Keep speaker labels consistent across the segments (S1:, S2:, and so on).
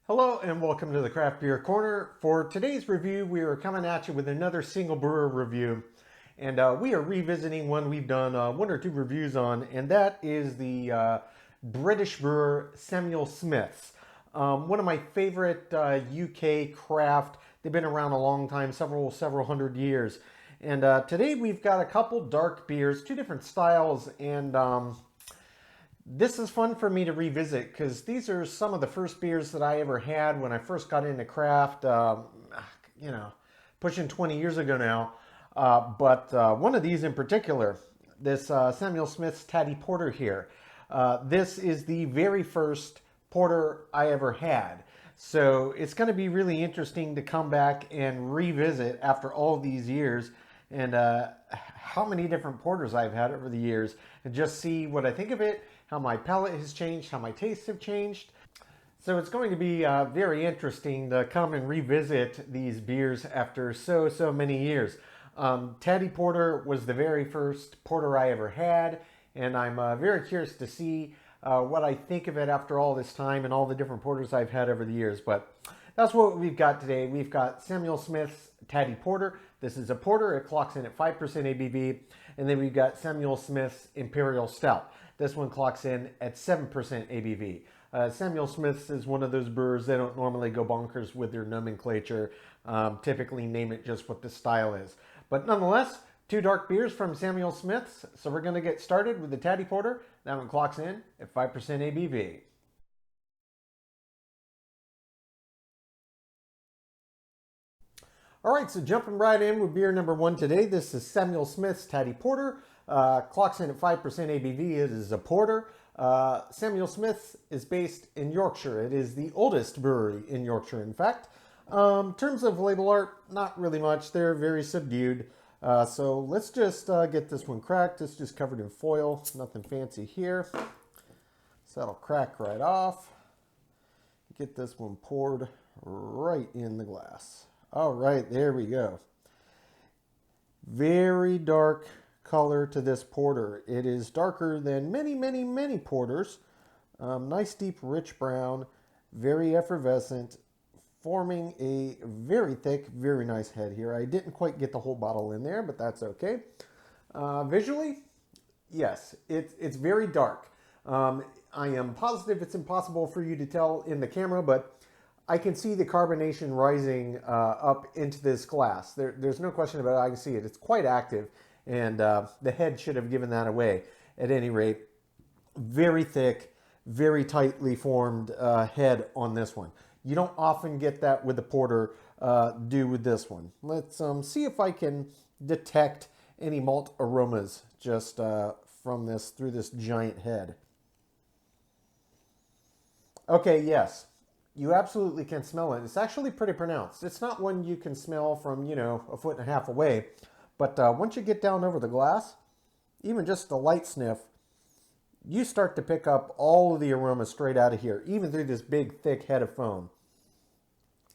S1: Hello and welcome to the Craft Beer Corner. For today's review, we are coming at you with another single brewer review. And we are revisiting one we've done one or two reviews on, and that is the British brewer Samuel Smith's. One of my favorite UK craft. They've been around a long time, several hundred years. And today we've got a couple dark beers, two different styles, and this is fun for me to revisit because these are some of the first beers that I ever had when I first got into craft, you know, pushing 20 years ago now. But one of these in particular, this Samuel Smith's Taddy Porter here, this is the very first porter I ever had. So it's going to be really interesting to come back and revisit after all these years and how many different porters I've had over the years and just see what I think of it, how my palate has changed, how my tastes have changed. So it's going to be very interesting to come and revisit these beers after so many years. Taddy Porter was the very first porter I ever had, and I'm very curious to see what I think of it after all this time and all the different porters I've had over the years. But that's what we've got today. We've got Samuel Smith's Taddy Porter. This is a porter. It clocks in at 5% ABV. And then we've got Samuel Smith's Imperial Stout. This one clocks in at 7% ABV. Samuel Smith's is one of those brewers, they don't normally go bonkers with their nomenclature. Typically name it just what the style is. But nonetheless, two dark beers from Samuel Smith's. So we're going to get started with the Taddy Porter. That one clocks in at 5% ABV. All right, so jumping right in with beer number one today. This is Samuel Smith's Taddy Porter. Clocks in at 5% ABV. It is a porter. Samuel Smith's is based in Yorkshire. It is the oldest brewery in Yorkshire, in fact. In terms of label art, not really much. They're very subdued. So let's just get this one cracked. It's just covered in foil. Nothing fancy here. So that'll crack right off. Get this one poured right in the glass. All right, there we go. Very dark color to this porter. It is darker than many porters. Nice, deep, rich brown, very effervescent, forming a very thick, very nice head here. I didn't quite get the whole bottle in there, but that's okay. Visually, yes, it's very dark. I am positive it's impossible for you to tell in the camera, but I can see the carbonation rising up into this glass. There's no question about it. I can see it. It's quite active, and the head should have given that away. At any rate, very thick, very tightly formed head on this one. You don't often get that with the porter. Do with this one. Let's see if I can detect any malt aromas just from this through this giant head. Okay, yes. You absolutely can smell it. It's actually pretty pronounced. It's not one you can smell from, you know, a foot and a half away. But once you get down over the glass, even just a light sniff, you start to pick up all of the aroma straight out of here, even through this big, thick head of foam.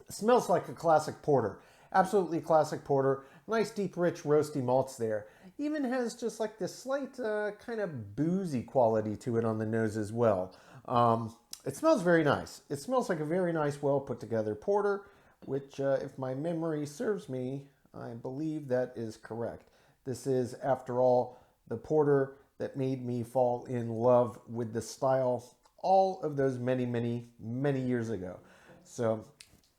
S1: It smells like a classic porter. Absolutely classic porter. Nice, deep, rich, roasty malts there. Even has just like this slight kind of boozy quality to it on the nose as well. It smells very nice. It smells like a very nice, well put together porter, which if my memory serves me, I believe that is correct. This is, after all, the porter that made me fall in love with the style all of those many years ago. So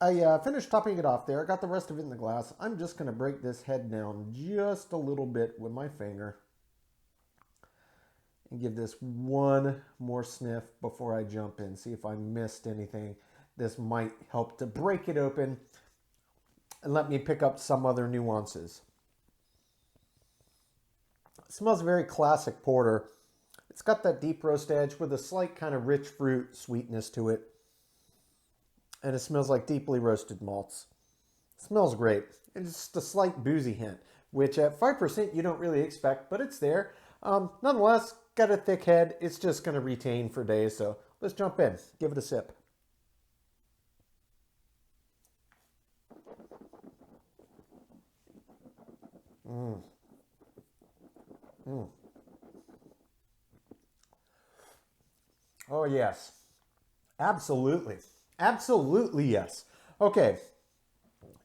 S1: I finished topping it off there. I got the rest of it in the glass. I'm just going to break this head down just a little bit with my finger and give this one more sniff before I jump in. See if I missed anything. This might help to break it open and let me pick up some other nuances. It smells very classic porter. It's got that deep roast edge with a slight kind of rich fruit sweetness to it. And it smells like deeply roasted malts. It smells great. It's just a slight boozy hint, which at 5% you don't really expect, but it's there. Nonetheless, got a thick head. It's just going to retain for days. So let's jump in. Give it a sip. Oh, yes. Absolutely. Absolutely yes. Okay,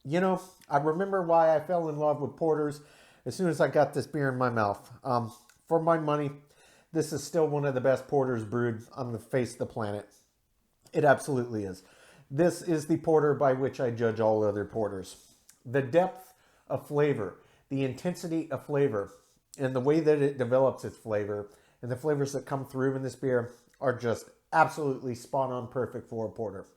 S1: you know, I remember why I fell in love with porters as soon as I got this beer in my mouth. For my money, this is still one of the best porters brewed on the face of the planet. It absolutely is. This is the porter by which I judge all other porters. The depth of flavor, the intensity of flavor, and the way that it develops its flavor, and the flavors that come through in this beer are just absolutely spot on perfect for a porter.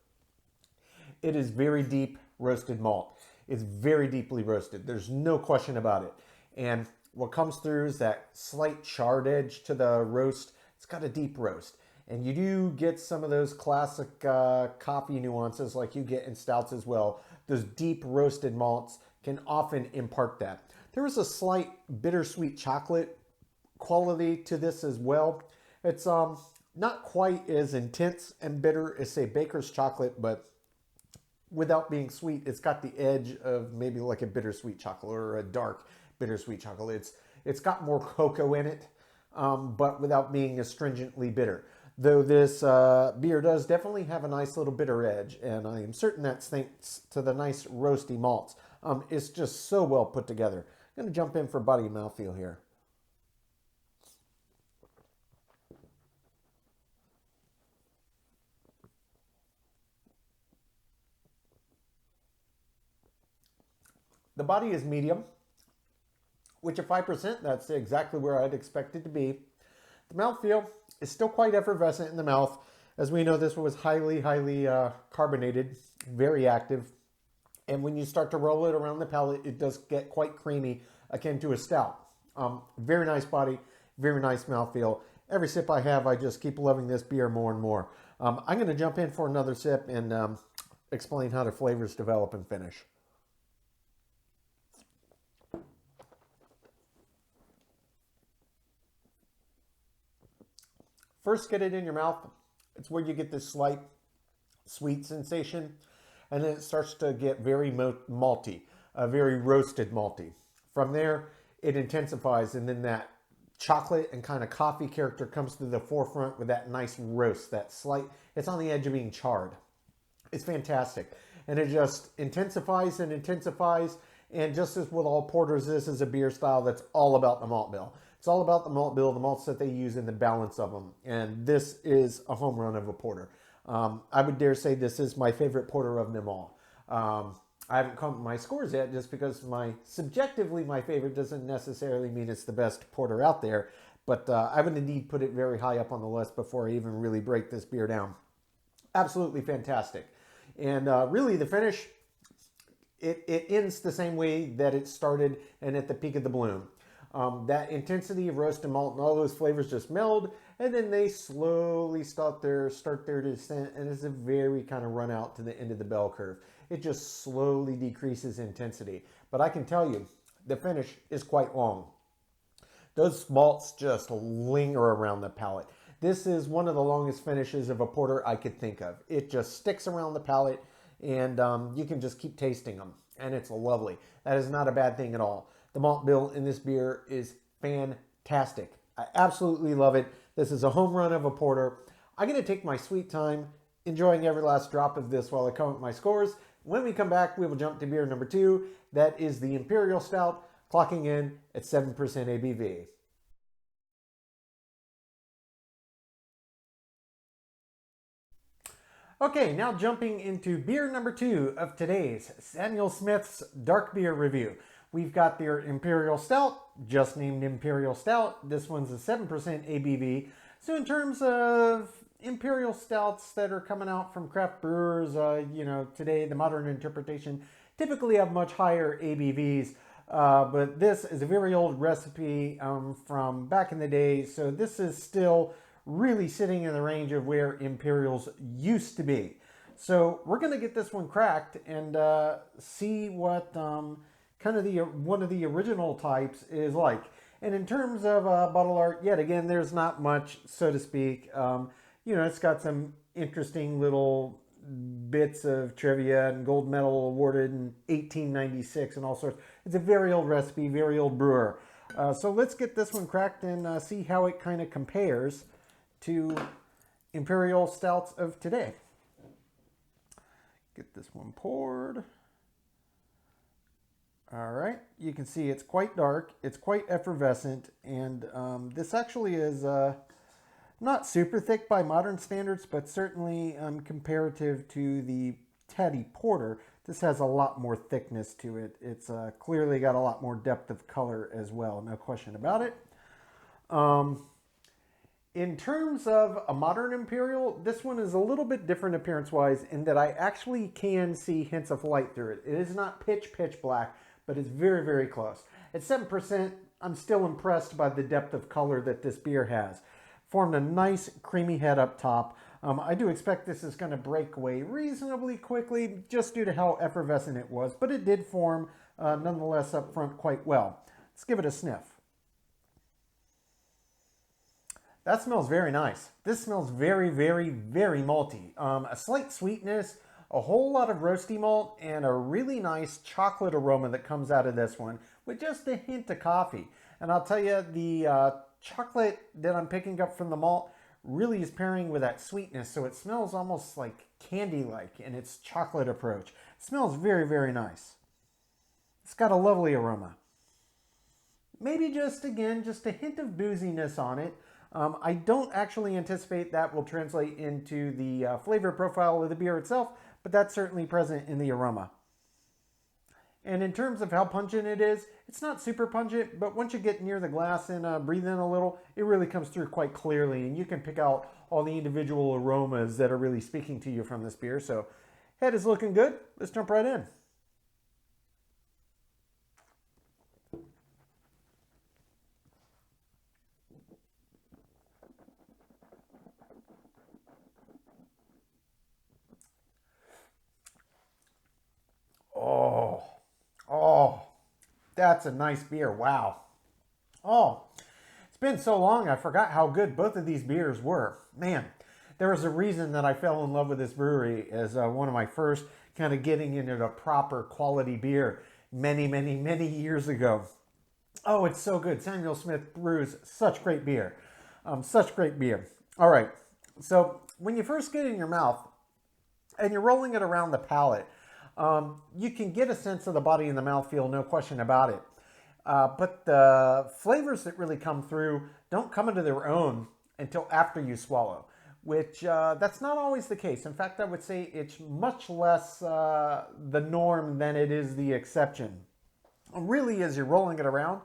S1: It is very deep roasted malt. It's very deeply roasted. There's no question about it. And what comes through is that slight charred edge to the roast. It's got a deep roast. And you do get some of those classic coffee nuances like you get in stouts as well. Those deep roasted malts can often impart that. There is a slight bittersweet chocolate quality to this as well. It's not quite as intense and bitter as, say, Baker's chocolate, but without being sweet, it's got the edge of maybe like a bittersweet chocolate or a dark bittersweet chocolate. It's got more cocoa in it, but without being astringently bitter. Though this beer does definitely have a nice little bitter edge, and I am certain that's thanks to the nice roasty malts. It's just so well put together. I'm going to jump in for body and mouthfeel here. The body is medium, which at 5%, that's exactly where I'd expect it to be. The mouthfeel is still quite effervescent in the mouth. As we know, this was highly carbonated, very active. And when you start to roll it around the palate, it does get quite creamy, akin to a stout. Very nice body, very nice mouthfeel. Every sip I have, I just keep loving this beer more and more. I'm going to jump in for another sip and explain how the flavors develop and finish. First, get it in your mouth. It's where you get this slight sweet sensation, and then it starts to get very malty, very roasted malty. From there, it intensifies, and then that chocolate and kind of coffee character comes to the forefront with that nice roast, that slight, it's on the edge of being charred. It's fantastic. And it just intensifies and intensifies. And just as with all porters, this is a beer style that's all about the malt bill. It's all about the malt bill, the malts that they use, and the balance of them. And this is a home run of a porter. I would dare say this is my favorite porter of them all. I haven't come my scores yet just because subjectively my favorite doesn't necessarily mean it's the best porter out there. But I would indeed put it very high up on the list before I even really break this beer down. Absolutely fantastic. And really the finish, it ends the same way that it started and at the peak of the bloom. That intensity of roast and malt and all those flavors just meld, and then they slowly start their descent, and it's a very kind of run out to the end of the bell curve. It just slowly decreases intensity. But I can tell you, the finish is quite long. Those malts just linger around the palate. This is one of the longest finishes of a porter I could think of. It just sticks around the palate, and you can just keep tasting them, and it's lovely. That is not a bad thing at all. The malt bill in this beer is fantastic. I absolutely love it. This is a home run of a porter. I'm going to take my sweet time enjoying every last drop of this while I come up my scores. When we come back, we will jump to beer number 2. That is the Imperial Stout, clocking in at 7% ABV. Okay, now jumping into beer number 2 of today's Samuel Smith's Dark Beer Review. We've got their Imperial Stout, just named Imperial Stout. This one's a 7% ABV. So in terms of Imperial Stouts that are coming out from craft brewers, today, the modern interpretation, typically have much higher ABVs. But this is a very old recipe from back in the day. So this is still really sitting in the range of where Imperials used to be. So we're going to get this one cracked and see what kind of one of the original types is like. And in terms of bottle art, yet again, there's not much, so to speak. It's got some interesting little bits of trivia and gold medal awarded in 1896 and all sorts. It's a very old recipe, very old brewer. So let's get this one cracked and see how it kind of compares to Imperial Stouts of today. get this one poured. All right, you can see it's quite dark, it's quite effervescent, and this actually is not super thick by modern standards, but certainly comparative to the Taddy Porter, this has a lot more thickness to it. It's clearly got a lot more depth of color as well, no question about it. In terms of a modern Imperial, this one is a little bit different appearance-wise in that I actually can see hints of light through it. It is not pitch black, but it's very, very close. At 7%, I'm still impressed by the depth of color that this beer has. Formed a nice creamy head up top. I do expect this is going to break away reasonably quickly just due to how effervescent it was, but it did form nonetheless up front quite well. Let's give it a sniff. That smells very nice. This smells very, very, very malty. A slight sweetness, a whole lot of roasty malt, and a really nice chocolate aroma that comes out of this one with just a hint of coffee. And I'll tell you, the chocolate that I'm picking up from the malt really is pairing with that sweetness, so it smells almost like candy-like in its chocolate approach. It smells very, very nice. It's got a lovely aroma. Maybe just, again, just a hint of booziness on it. I don't actually anticipate that will translate into the flavor profile of the beer itself, but that's certainly present in the aroma. And in terms of how pungent it is, it's not super pungent, but once you get near the glass and breathe in a little, it really comes through quite clearly, and you can pick out all the individual aromas that are really speaking to you from this beer. So head is looking good. Let's jump right in. Oh, that's a nice beer. Wow. Oh, it's been so long I forgot how good both of these beers were. Man, there was a reason that I fell in love with this brewery as one of my first kind of getting into the proper quality beer many, many, many years ago. Oh, it's so good. Samuel Smith brews such great beer. Such great beer. All right. So when you first get it in your mouth and you're rolling it around the palate, you can get a sense of the body and the mouthfeel, no question about it. But the flavors that really come through don't come into their own until after you swallow, which that's not always the case. In fact, I would say it's much less the norm than it is the exception. Really, as you're rolling it around,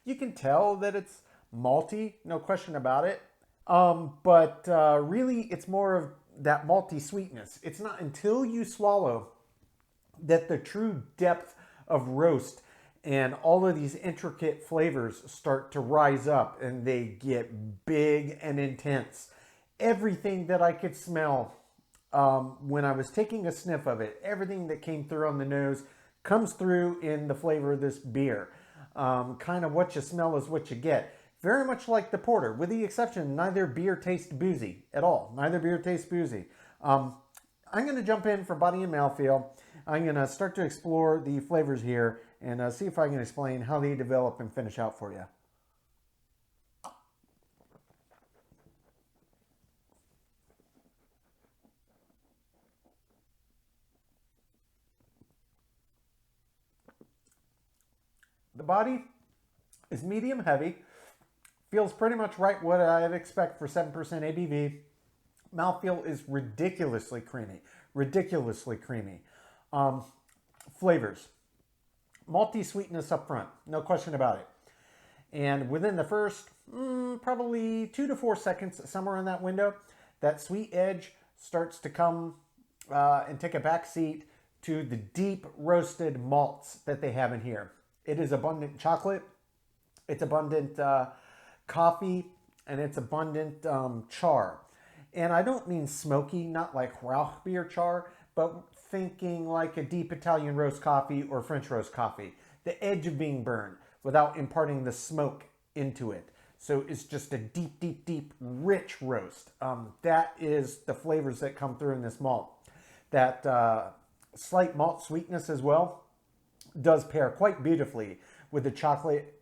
S1: you can tell that it's malty, no question about it. But really, it's more of that malty sweetness. It's not until you swallow that the true depth of roast and all of these intricate flavors start to rise up and they get big and intense. Everything that I could smell when I was taking a sniff of it, everything that came through on the nose comes through in the flavor of this beer. Kind of what you smell is what you get. Very much like the porter, with the exception, neither beer tastes boozy at all. Neither beer tastes boozy. I'm going to jump in for body and mouthfeel. I'm going to start to explore the flavors here and see if I can explain how they develop and finish out for you. The body is medium heavy. Feels pretty much right what I'd expect for 7% ABV. Mouthfeel is ridiculously creamy. Ridiculously creamy. Flavors. Malty sweetness up front. No question about it. And within the first probably 2 to 4 seconds, somewhere in that window, that sweet edge starts to come and take a back seat to the deep roasted malts that they have in here. It is abundant chocolate. It's abundant coffee, and it's abundant char. And I don't mean smoky, not like Rauch beer char, but thinking like a deep Italian roast coffee or French roast coffee. The edge of being burned without imparting the smoke into it. So it's just a deep, deep, deep, rich roast. That is the flavors that come through in this malt. That slight malt sweetness as well does pair quite beautifully with the chocolate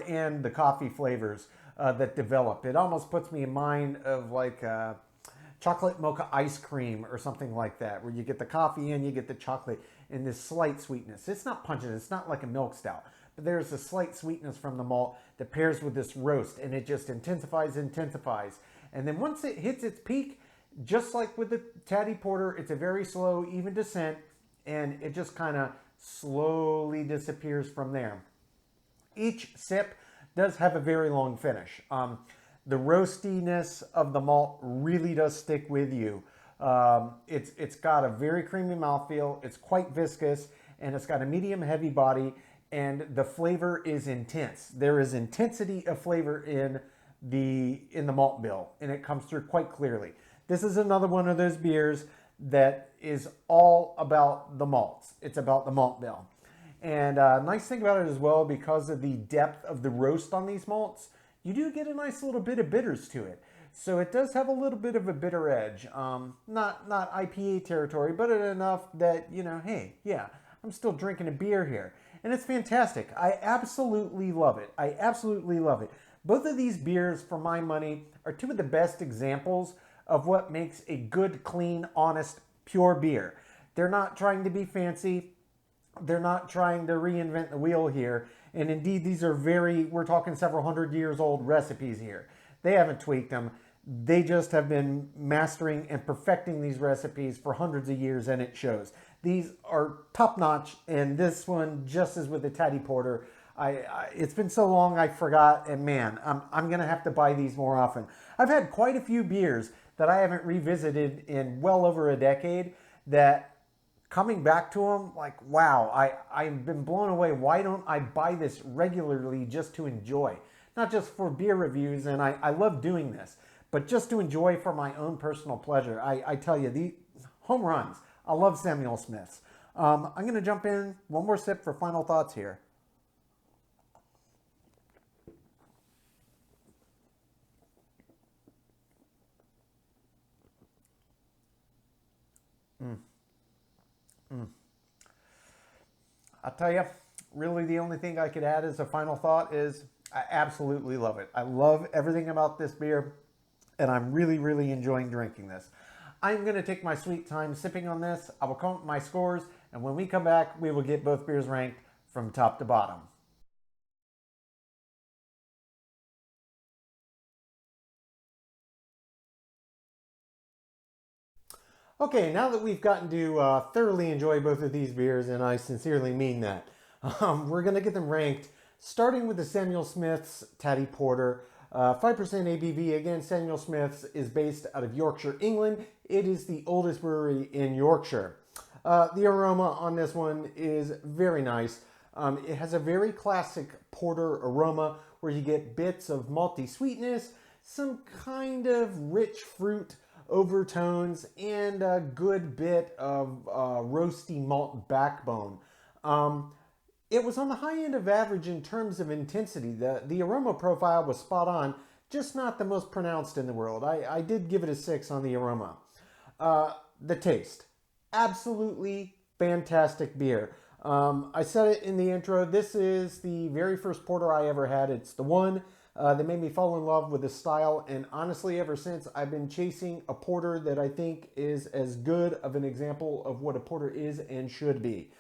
S1: and the coffee flavors that develop. It almost puts me in mind of like chocolate mocha ice cream or something like that, where you get the coffee and you get the chocolate and this slight sweetness. It's not pungent. It's not like a milk stout, but there's a slight sweetness from the malt that pairs with this roast, and it just intensifies. And then once it hits its peak, just like with the Taddy Porter, it's a very slow, even descent, and it just kind of slowly disappears from there. Each sip does have a very long finish. The roastiness of the malt really does stick with you. It's got a very creamy mouthfeel. It's quite viscous, and it's got a medium heavy body, and the flavor is intense. There is intensity of flavor in the malt bill, and it comes through quite clearly. This is another one of those beers that is all about the malts. It's about the malt bill. And nice thing about it as well, because of the depth of the roast on these malts, you do get a nice little bit of bitters to it. So it does have a little bit of a bitter edge. Not IPA territory, but enough that, you know, hey, yeah, I'm still drinking a beer here. And it's fantastic. I absolutely love it. I absolutely love it. Both of these beers, for my money, are two of the best examples of what makes a good, clean, honest, pure beer. They're not trying to be fancy. They're not trying to reinvent the wheel here. And indeed, these are we're talking several hundred years old recipes here. They haven't tweaked them. They just have been mastering and perfecting these recipes for hundreds of years, and it shows. These are top notch, and this one, just as with the Taddy Porter, it's been so long I forgot, and man, I'm going to have to buy these more often. I've had quite a few beers that I haven't revisited in well over a decade that, coming back to them, like, wow, I've been blown away. Why don't I buy this regularly just to enjoy? Not just for beer reviews, and I love doing this, but just to enjoy for my own personal pleasure. I tell you, the home runs. I love Samuel Smith's. I'm going to jump in one more sip for final thoughts here. I'll tell you, really the only thing I could add as a final thought is I absolutely love it. I love everything about this beer, and I'm really, really enjoying drinking this. I'm going to take my sweet time sipping on this. I will come up my scores, and when we come back, we will get both beers ranked from top to bottom. Okay, now that we've gotten to thoroughly enjoy both of these beers, and I sincerely mean that, we're going to get them ranked, starting with the Samuel Smith's Taddy Porter. 5% ABV. Again, Samuel Smith's is based out of Yorkshire, England. It is the oldest brewery in Yorkshire. The aroma on this one is very nice. It has a very classic porter aroma where you get bits of malty sweetness, some kind of rich fruit overtones, and a good bit of roasty malt backbone. It was on the high end of average in terms of intensity. The aroma profile was spot on, just not the most pronounced in the world. I did give it a 6 on the aroma. The taste, absolutely fantastic beer. I said it in the intro, this is the very first porter I ever had. It's the one that made me fall in love with the style, and honestly, ever since, I've been chasing a porter that I think is as good of an example of what a porter is and should be.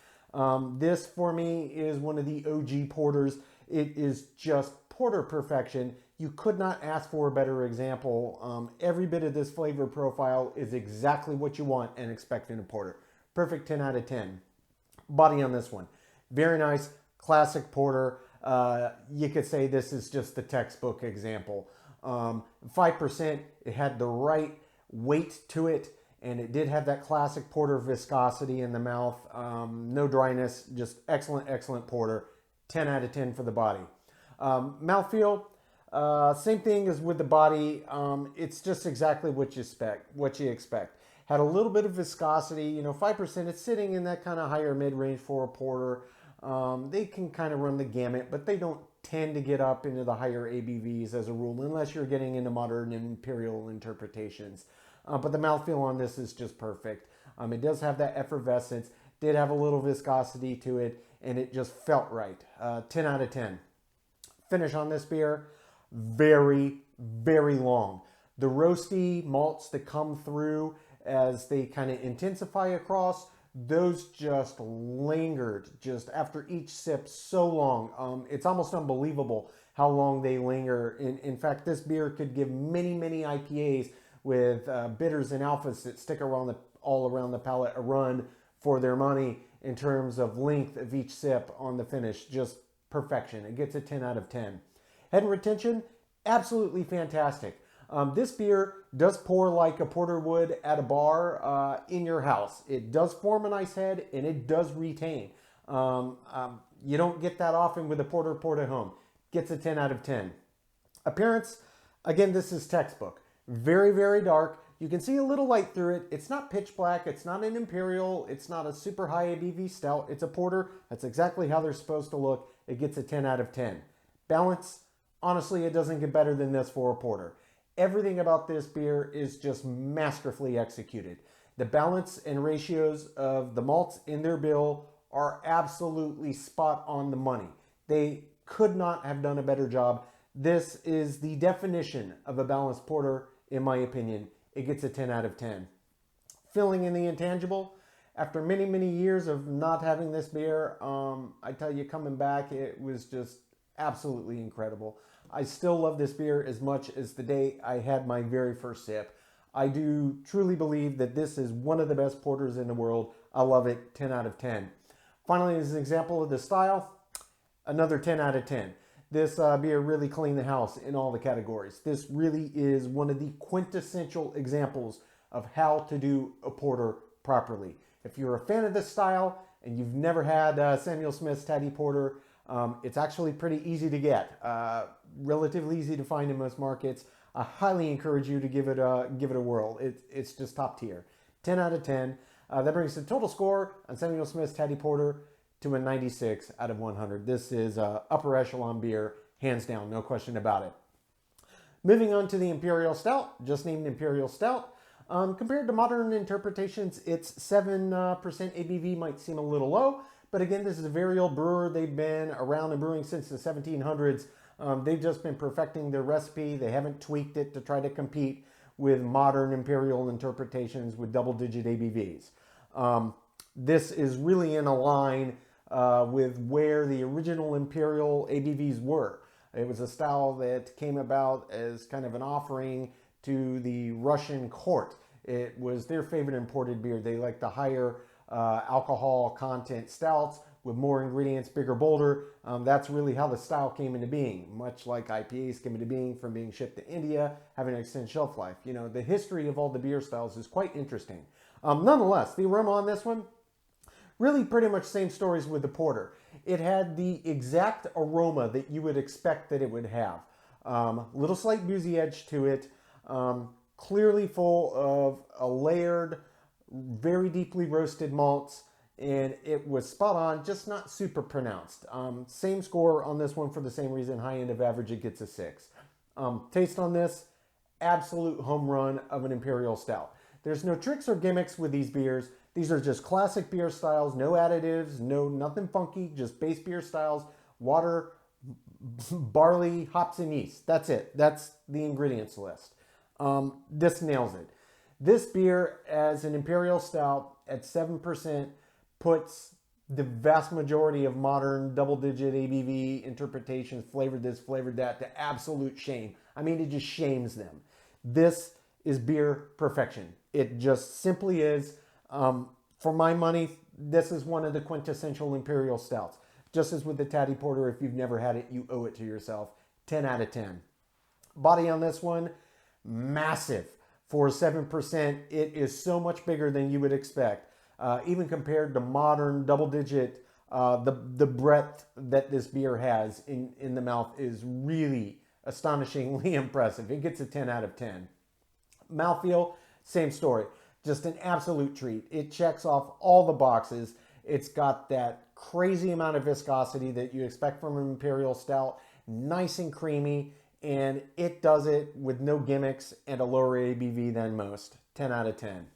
S1: This, for me, is one of the OG porters. It is just porter perfection. You could not ask for a better example. Every bit of this flavor profile is exactly what you want and expect in a porter. Perfect 10 out of 10. Body on this one, very nice, classic porter. You could say this is just the textbook example. 5%, it had the right weight to it, and it did have that classic porter viscosity in the mouth. No dryness, just excellent, excellent porter. 10 out of 10 for the body. Mouthfeel, same thing as with the body. It's just exactly what you expect. Had a little bit of viscosity, 5%. It's sitting in that kind of higher mid-range for a porter. They can kind of run the gamut, but they don't tend to get up into the higher ABVs as a rule, unless you're getting into modern imperial interpretations. But the mouthfeel on this is just perfect. It does have that effervescence, did have a little viscosity to it, and it just felt right. 10 out of 10. Finish on this beer, very, very long. The roasty malts that come through as they kind of intensify across, those just lingered just after each sip so long. It's almost unbelievable how long they linger. In fact, this beer could give many, many IPAs with bitters and alphas that stick around all around the palate a run for their money in terms of length of each sip on the finish. Just perfection. It gets a 10 out of 10. Head and retention, absolutely fantastic. This beer does pour like a porter would at a bar in your house. It does form a nice head and it does retain. You don't get that often with a porter poured at home. Gets a 10 out of 10. Appearance, again, this is textbook. Very, very dark. You can see a little light through it. It's not pitch black. It's not an imperial. It's not a super high ABV stout. It's a porter. That's exactly how they're supposed to look. It gets a 10 out of 10. Balance, honestly, it doesn't get better than this for a porter. Everything about this beer is just masterfully executed. The balance and ratios of the malts in their bill are absolutely spot on the money. They could not have done a better job. This is the definition of a balanced porter, in my opinion. It gets a 10 out of 10. Filling in the intangible. After many, many years of not having this beer, I tell you, coming back, it was just absolutely incredible. I still love this beer as much as the day I had my very first sip. I do truly believe that this is one of the best porters in the world. I love it, 10 out of 10. Finally, as an example of the style, another 10 out of 10. This beer really cleaned the house in all the categories. This really is one of the quintessential examples of how to do a porter properly. If you're a fan of this style and you've never had Samuel Smith's Taddy Porter, it's actually pretty easy to get. Relatively easy to find in most markets. I highly encourage you to give it a whirl. It's just top tier. 10 out of 10. That brings the total score on Samuel Smith's Taddy Porter to a 96 out of 100. This is upper echelon beer, hands down, no question about it. Moving on to the Imperial Stout, just named Imperial Stout. Compared to modern interpretations, its 7% ABV might seem a little low, but again, this is a very old brewer. They've been around and brewing since the 1700s. They've just been perfecting their recipe. They haven't tweaked it to try to compete with modern imperial interpretations with double-digit ABVs. This is really in a line with where the original imperial ABVs were. It was a style that came about as kind of an offering to the Russian court. It was their favorite imported beer. They liked the higher alcohol content stouts with more ingredients, bigger, bolder. That's really how the style came into being, much like IPAs came into being from being shipped to India, having an extended shelf life. You know, the history of all the beer styles is quite interesting. Nonetheless, the aroma on this one, really pretty much same stories with the porter. It had the exact aroma that you would expect that it would have. Little slight boozy edge to it, clearly full of a layered, very deeply roasted malts, and it was spot on, just not super pronounced. Same score on this one for the same reason, high end of average, it gets a 6. Taste on this, absolute home run of an Imperial Stout. There's no tricks or gimmicks with these beers. These are just classic beer styles, no additives, nothing funky, just base beer styles, water, barley, hops, and yeast. That's it. That's the ingredients list. This nails it. This beer, as an Imperial Stout at 7%, puts the vast majority of modern double-digit ABV interpretations, flavored this, flavored that, to absolute shame. I mean, it just shames them. This is beer perfection. It just simply is. For my money, this is one of the quintessential Imperial Stouts. Just as with the Taddy Porter, if you've never had it, you owe it to yourself. 10 out of 10. Body on this one, massive. For 7%, it is so much bigger than you would expect. Even compared to modern double-digit, the breadth that this beer has in the mouth is really astonishingly impressive. It gets a 10 out of 10. Mouthfeel, same story. Just an absolute treat. It checks off all the boxes. It's got that crazy amount of viscosity that you expect from an Imperial Stout. Nice and creamy, and it does it with no gimmicks and a lower ABV than most. 10 out of 10.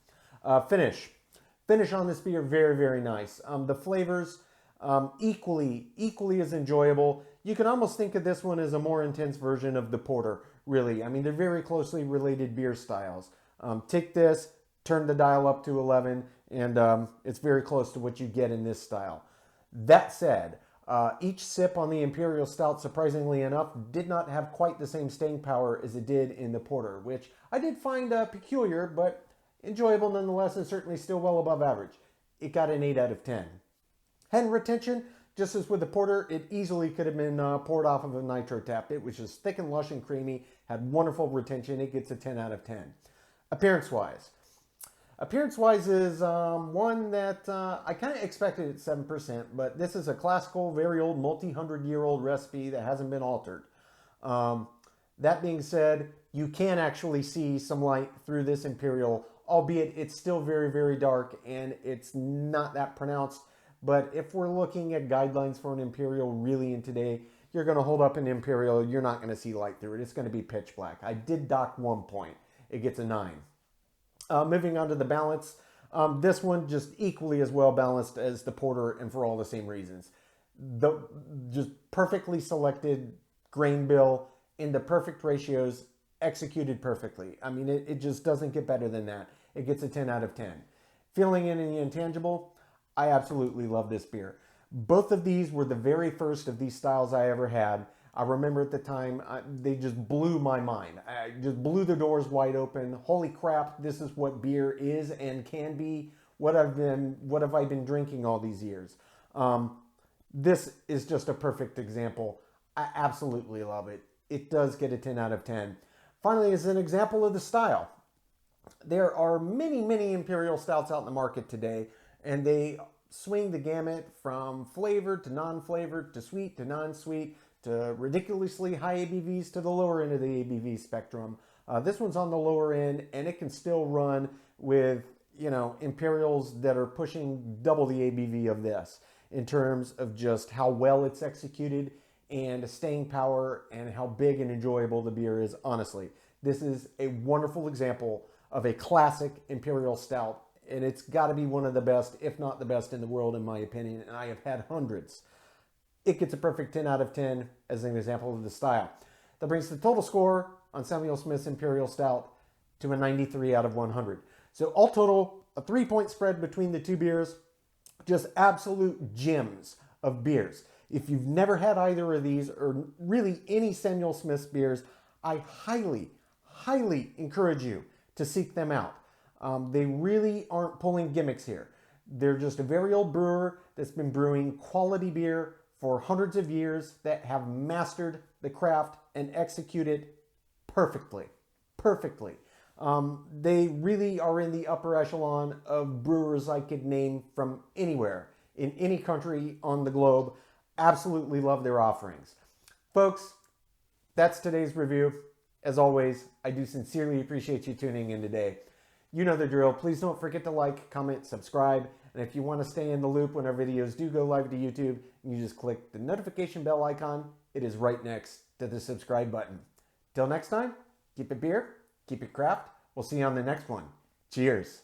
S1: Finish on this beer, very, very nice. The flavors, equally as enjoyable. You can almost think of this one as a more intense version of the porter. really. I mean, they're very closely related beer styles. Take this, turn the dial up to 11, and it's very close to what you get in this style. That said, each sip on the Imperial Stout, surprisingly enough, did not have quite the same staying power as it did in the Porter, which I did find peculiar, but enjoyable nonetheless, and certainly still well above average. It got an 8 out of 10. Hand retention, just as with the Porter, it easily could have been poured off of a nitro tap. It was just thick and lush and creamy, had wonderful retention. It gets a 10 out of 10. Appearance-wise. Appearance-wise is one that I kind of expected at 7%, but this is a classical, very old, multi-hundred-year-old recipe that hasn't been altered. That being said, you can actually see some light through this Imperial, albeit it's still very, very dark and it's not that pronounced. But if we're looking at guidelines for an Imperial really in today, you're going to hold up an Imperial, you're not going to see light through it. It's going to be pitch black. I did dock 1 point. It gets a 9. Moving on to the balance, this one just equally as well balanced as the Porter, and for all the same reasons. Just perfectly selected grain bill in the perfect ratios, executed perfectly. I mean, it just doesn't get better than that. It gets a 10 out of 10. Filling in the intangible, I absolutely love this beer. Both of these were the very first of these styles I ever had. I remember at the time, they just blew my mind. I just blew the doors wide open. Holy crap, this is what beer is and can be. What have I been drinking all these years? This is just a perfect example. I absolutely love it. It does get a 10 out of 10. Finally, as an example of the style, there are many, many Imperial Stouts out in the market today, and they swing the gamut from flavored to non-flavored to sweet to non-sweet, to ridiculously high ABVs to the lower end of the ABV spectrum. This one's on the lower end, and it can still run with, you know, Imperials that are pushing double the ABV of this in terms of just how well it's executed and staying power and how big and enjoyable the beer is. Honestly, this is a wonderful example of a classic Imperial Stout, and it's got to be one of the best, if not the best in the world, in my opinion, and I have had hundreds. It gets a perfect 10 out of 10 as an example of the style. That brings the total score on Samuel Smith's Imperial Stout to a 93 out of 100. So all total, a 3-point spread between the two beers. Just absolute gems of beers. If you've never had either of these, or really any Samuel Smith's beers, I highly, highly encourage you to seek them out. They really aren't pulling gimmicks here. They're just a very old brewer that's been brewing quality beer for hundreds of years, that have mastered the craft and execute it perfectly. Perfectly. They really are in the upper echelon of brewers I could name from anywhere, in any country on the globe. Absolutely love their offerings. Folks, that's today's review. As always, I do sincerely appreciate you tuning in today. You know the drill. Please don't forget to like, comment, subscribe. And if you want to stay in the loop when our videos do go live to YouTube, you just click the notification bell icon. It is right next to the subscribe button. Till next time, keep it beer, keep it craft. We'll see you on the next one. Cheers.